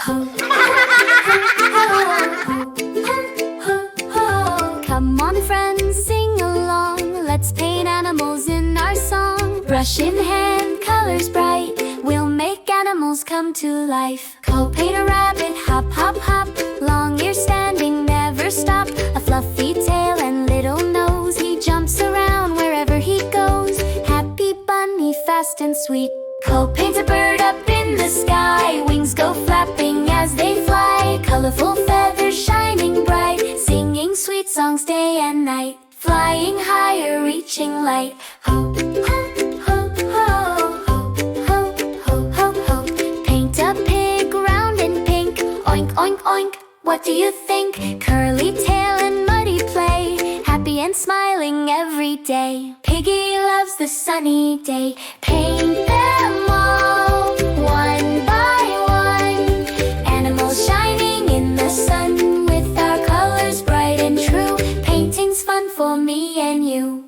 ho. Come on friends, sing along. Let's paint animals in our song. Brush in hand, colors bright. We'll make animals come to life. Co-paint a rabbit, hop, hop, hop. Long ears standing, never stop. A fluffy tail and little nose. He jumps around wherever he goes. Happy bunny, fast and sweet. Co-paint a bird up in the sky. Wings go flapping as they fly. Colorful feathers shining bright. Singing sweet songs day and night. Flying higher, reaching light. Ho, ho, ho, ho, ho, ho, ho, ho, ho. Paint a pig round and pink. Oink, oink, oink. What do you think? Curly tail and muddy play. Happy and smiling every day. Piggy loves the sunny day. Paint them all, one by one. Animals shining in the sun, with our colors bright and true. Painting's fun for me and you.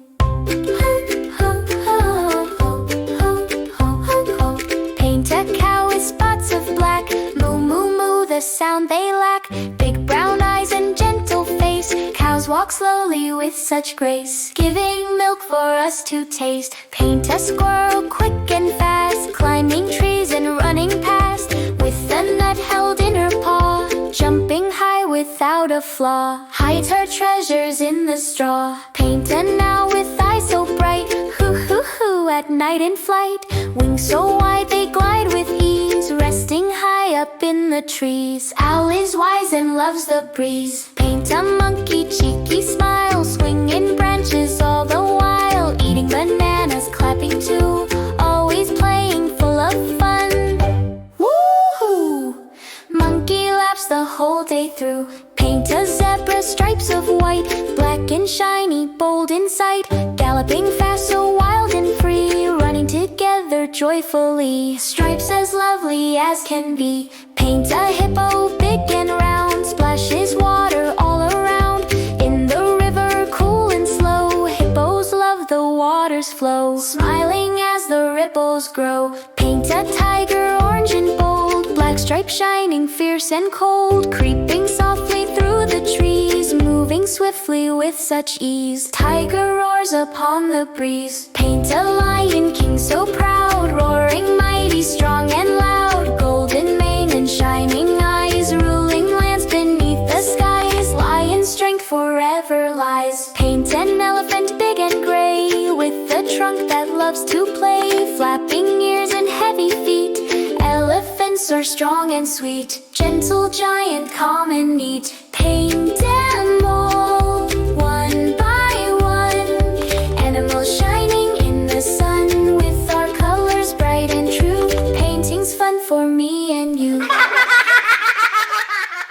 Paint a cow with spots of black. Moo, moo, moo, the sound they lack. Big brown eyes and gentle face. Cows walk slowly with such grace, giving milk for us to taste. Paint a squirrel quick and fast, climbing trees and running past, with a nut held in her paw, jumping high without a flaw. Hides her treasures in the straw. Paint an owl with eyes so bright. Hoo, hoo, hoo, at night in flight. Wings so wide they glide with ease, resting high up in the trees. Owl is wise and loves the breeze. Paint a monkey, cheeky smile, swinging branches all the while. Eating bananas, clapping too, always playing, full of fun. Woohoo! Monkey laps the whole day through. Paint a zebra, stripes of white, black and shiny, bold in sight. Galloping fast, so wild and free, running together joyfully. Stripes as lovely as can be. Paint a hippo, big and round, splashes water all around. In the river, cool and slow, hippos love the water's flow. Smiling as the ripples grow. Paint a tiger, orange and bold, black stripes shining fierce and cold. Creeping softly through the trees, moving swiftly with such ease. Tiger roars upon the breeze. Paint a lion king so proud, roaring mighty, strong and loud. Golden mane and shining eyes, ruling lands beneath the skies. Lion strength forever lies. Paint an elephant big and gray, with a trunk that loves to play. Flapping ears and heavy feet. Elephants are strong and sweet. Gentle giant, calm and neat. Paint them all, one by one. Animals shining in the sun, with our colors bright and true. Painting's fun for me